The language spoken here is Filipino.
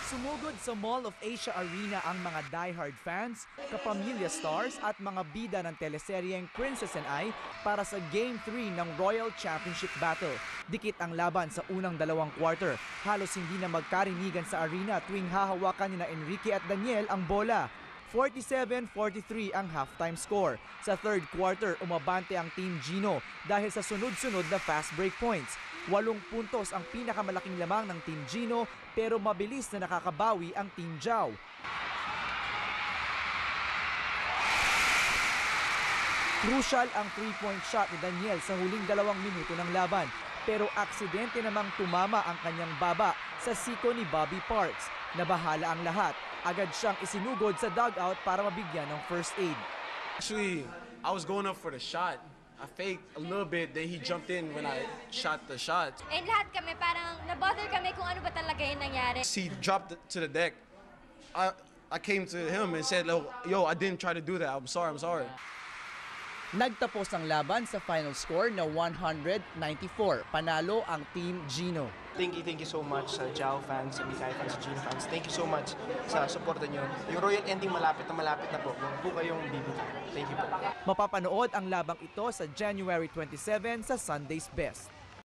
Sumugod sa Mall of Asia Arena ang mga diehard fans, kapamilya stars at mga bida ng teleseryeng Princess and I para sa Game 3 ng Royal Championship Battle. Dikit ang laban sa unang dalawang quarter. Halos hindi na magkarinigan sa arena tuwing hahawakan ni na Enrique at Daniel ang bola. 47-43 ang halftime score. Sa third quarter, umabante ang Team Gino dahil sa sunod-sunod na fast break points. 8 puntos ang pinakamalaking lamang ng Team Gino pero mabilis na nakakabawi ang Team Jao. Crucial ang 3-point shot ni Daniel sa huling 2 minuto ng laban pero aksidente namang tumama ang kanyang baba sa siko ni Bobby Parks. Nabahala ang lahat. Agad siyang isinugod sa dugout para mabigyan ng first aid. Actually, I was going up for the shot. I faked a little bit, then he jumped in when I shot the shot. And lahat kami parang nabother kami kung ano ba talaga yung nangyari. He dropped to the deck. I came to him and said, yo, I didn't try to do that. I'm sorry. Nagtapos ang laban sa final score na 194. Panalo ang Team Gino. Thank you so much sa Jao fans, sa Mikay fans, sa Gino fans. Thank you so much sa suporta nyo. Yung Royal Ending malapit na po. Huwag po kayong bibigyan. Thank you po. Mapapanood ang labang ito sa January 27 sa Sunday's Best.